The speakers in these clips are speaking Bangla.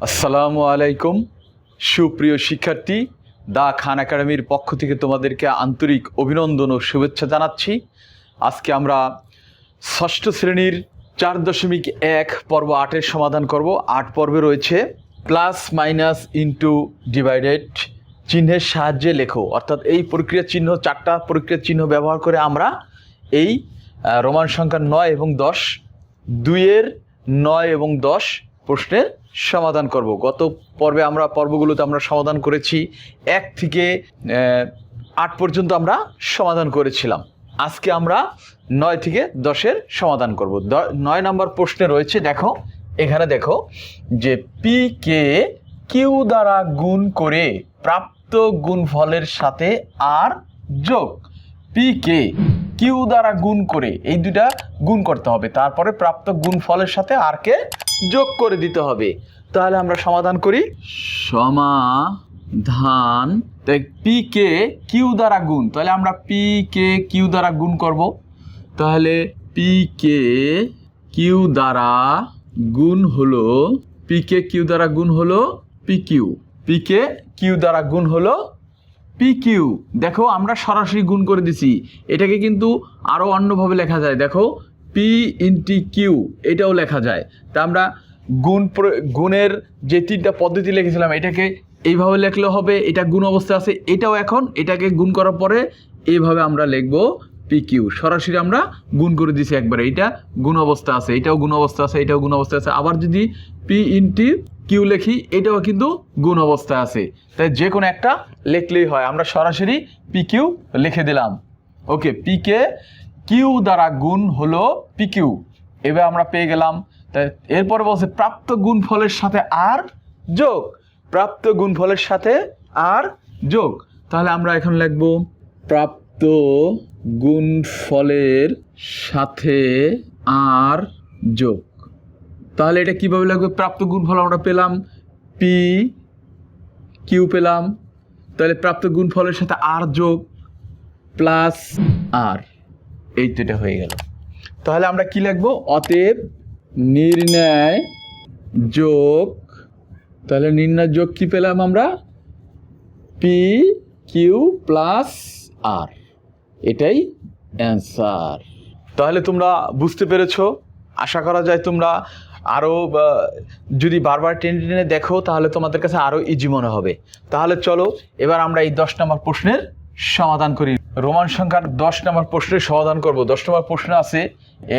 আসসালামু আলাইকুম সুপ্রিয় শিক্ষার্থী, দা খান একাডেমির পক্ষ থেকে তোমাদেরকে আন্তরিক অভিনন্দন ও শুভেচ্ছা জানাচ্ছি। আজকে আমরা ষষ্ঠ শ্রেণীর 4.1 পর্ব 8-এর সমাধান করব। 8 পর্বে রয়েছে প্লাস মাইনাস ইনটু ডিভাইডেড চিহ্নের সাহায্যে লেখো, অর্থাৎ এই প্রক্রিয়া চিহ্ন, 4টা প্রক্রিয়া চিহ্ন ব্যবহার করে আমরা এই রোমান সংখ্যা 9 এবং 10, 2-এর 9 এবং 10 প্রশ্নের সমাধান করব। গত পর্বগুলোতে আমরা সমাধান করেছি 1 থেকে 8 পর্যন্ত আমরা সমাধান করেছিলাম। আজকে আমরা 9 থেকে 10-এর সমাধান করব। 9 নম্বর প্রশ্নে রয়েছে, দেখো এখানে দেখো যে পি কে কিউ দ্বারা গুণ করে প্রাপ্ত গুণফলের সাথে আর যোগ। পি কে কিউ দ্বারা গুণ করে এই দুটা গুণ করতে হবে, তারপরে প্রাপ্ত গুণফলের সাথে আর কে যোগ করে দিতে হবে। তাহলে আমরা সমাধান করি। সমাধান পি কে কিউ দ্বারা গুণ, তাহলে আমরা পি কে কিউ দ্বারা গুণ করব। তাহলে পি কে কিউ দ্বারা গুণ হলো পি কে কিউ দ্বারা গুণ হলো পি কিউ। পি কে কিউ দ্বারা গুণ হলো পি কিউ। দেখো আমরা সরাসরি গুণ করে দিছি, এটাকে কিন্তু আরও অন্যভাবে লেখা যায়। দেখো পি ইন্টি কিউ এটাও লেখা যায়। তা আমরা গুণের যে 3টা পদ্ধতি লিখেছিলাম এটাকে এইভাবে লিখলেও হবে, এটা গুণ অবস্থা আছে। এটাও এখন এটাকে গুণ করার পরে এইভাবে আমরা লিখবো পি কিউ। সরাসরি আমরা গুণ করে দিছি একবারে, এটা গুণ অবস্থা আছে, এটাও গুণ অবস্থা আছে, এটাও গুণ অবস্থা আছে। আবার যদি পি ইন্টি কিউ লিখি এটাও কিন্তু গুণ অবস্থা আছে, তাই যে কোনো একটা লিখলেই হয়। আমরা সরাসরি পি কিউ লিখে দিলাম। ওকে, পি কে কিউ দ্বারা গুণ হলো পি কিউ, এবার আমরা পেয়ে গেলাম। তাই এরপরে বলছে প্রাপ্ত গুণফলের সাথে আর যোগ। প্রাপ্ত গুণফলের সাথে আর যোগ, তাহলে আমরা এখন লিখব প্রাপ্ত গুণফলের সাথে আর যোগ। তাহলে এটা কিভাবে লাগবে? প্রাপ্ত গুণফল আমরা পেলাম পি কিউ পেলাম, তাহলে প্রাপ্ত গুণফলের সাথে আর যোগ প্লাস আর, এই তো এটা হয়ে গেল। তাহলে আমরা কি লিখবো? অতএব নির্ণয় যোগ, তাহলে নির্ণয় যোগ কি পেলাম আমরা? পি কিউ প্লাস আর, এটাই অ্যান্সার। তাহলে তোমরা বুঝতে পেরেছো, আশা করা যায় তোমরা আরও যদি বারবার টেনে টেনে দেখো তাহলে তোমাদের কাছে আরও ইজি মনে হবে। তাহলে চলো এবার আমরা এই 10 নম্বর প্রশ্নের সমাধান করি। রোমান সংখ্যার 10 নম্বর প্রশ্নের সমাধান করব। 10 নম্বর প্রশ্ন আছে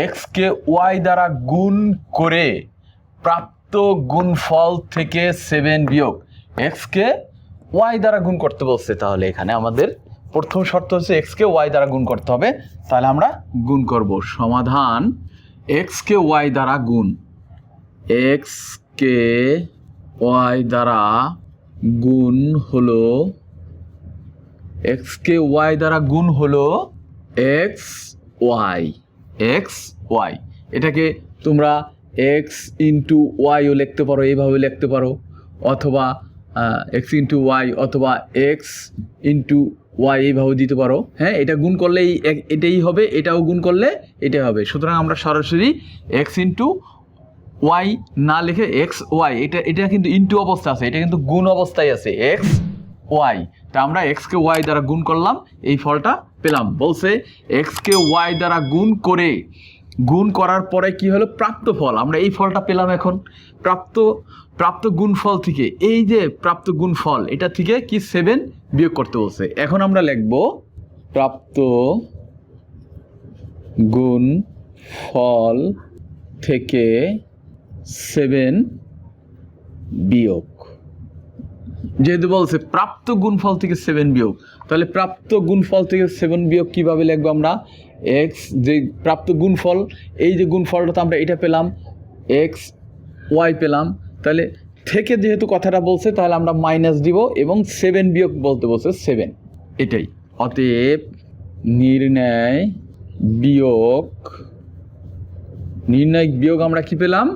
এক্স কে ওয়াই দ্বারা গুণ করে প্রাপ্ত গুণফল থেকে 7 বিয়োগ। এক্স কে ওয়াই দ্বারা গুণ করতে বলছে, তাহলে এখানে আমাদের প্রথম শর্ত হচ্ছে এক্স কে ওয়াই দ্বারা গুণ করতে হবে। তাহলে আমরা গুণ করব। সমাধান এক্স কে ওয়াই দ্বারা গুণ, এক্স কে ওয়াই দ্বারা গুণ হলো, এক্স কে ওয়াই দ্বারা গুণ হলো এক্স ওয়াই। এক্স ওয়াই এটাকে তোমরা এক্স ইন্টু ওয়াইও লিখতে পারো, এইভাবে লিখতে পারো, অথবা এক্স ইন্টু ওয়াই অথবা এক্স ইন্টু ওয়াই এইভাবে দিতে পারো। হ্যাঁ, এটা গুণ করলে এটাই হবে, এটাও গুণ করলে এটাই হবে। সুতরাং আমরা সরাসরি এক্স ইন্টু ওয়াই না লিখে এক্স ওয়াই, এটা কিন্তু ইন্টু অবস্থা আছে, এটা কিন্তু গুণ অবস্থায় আছে এক্স ওয়াই। তা আমরা এক্স কে ওয়াই দ্বারা গুণ করলাম, এই ফলটা পেলাম। বলছে এক্স কে ওয়াই দ্বারা গুণ করে, গুণ করার পরে কি হলো? প্রাপ্ত ফল। আমরা এই ফলটা পেলাম। এখন প্রাপ্ত গুণফল থেকে, এই যে প্রাপ্ত গুণফল, এটা থেকে কি 7 বিয়োগ করতে বলছে। এখন আমরা লিখব প্রাপ্ত গুণফল থেকে 7 বিয়োগ। যেহেতু বলছে প্রাপ্ত গুণফল থেকে 7 বিয়োগ, তাহলে প্রাপ্ত গুণফল থেকে 7 বিয়োগ কিভাবে লিখবো? আমরা এক্স যে প্রাপ্ত গুণফল, এই যে গুণফলটা তো আমরা এটা পেলাম, এক্স ওয়াই পেলাম, তাহলে থেকে যেহেতু কথাটা বলছে তাহলে আমরা মাইনাস দিব এবং 7 বিয়োগ বলতে বলছে 7, এটাই। অতএব নির্ণয় বিয়োগ আমরা কি পেলাম?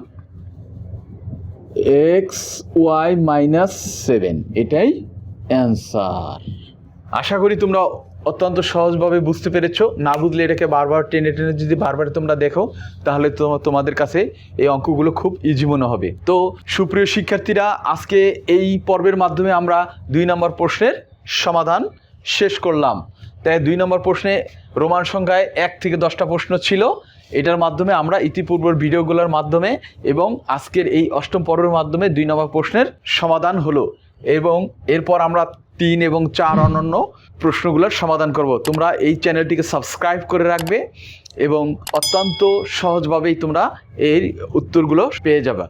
এক্স ওয়াই মাইনাস 7, এটাই অ্যান্সার। আশা করি তোমরা অত্যন্ত সহজভাবে বুঝতে পেরেছো। না বুঝলে এটাকে বারবার টেনে টেনে যদি বারবার তোমরা দেখো তাহলে তোমাদের কাছে এই অঙ্কগুলো খুব ইজি মনে হবে। তো সুপ্রিয় শিক্ষার্থীরা, আজকে এই পর্বের মাধ্যমে আমরা 2 নম্বর প্রশ্নের সমাধান শেষ করলাম। তাই 2 নম্বর প্রশ্নে রোমান সংখ্যায় 1 থেকে 10টা প্রশ্ন ছিল। এটার মাধ্যমে আমরা ইতিপূর্বের ভিডিওগুলোর মাধ্যমে এবং আজকের এই 8ম পর্বের মাধ্যমে 2 নম্বর প্রশ্নের সমাধান হলো, এবং এরপর আমরা 3 এবং 4 অন্যান্য প্রশ্নগুলোর সমাধান করব। তোমরা এই চ্যানেলটিকে সাবস্ক্রাইব করে রাখবে এবং অত্যন্ত সহজভাবেই তোমরা এর উত্তরগুলো পেয়ে যাবে।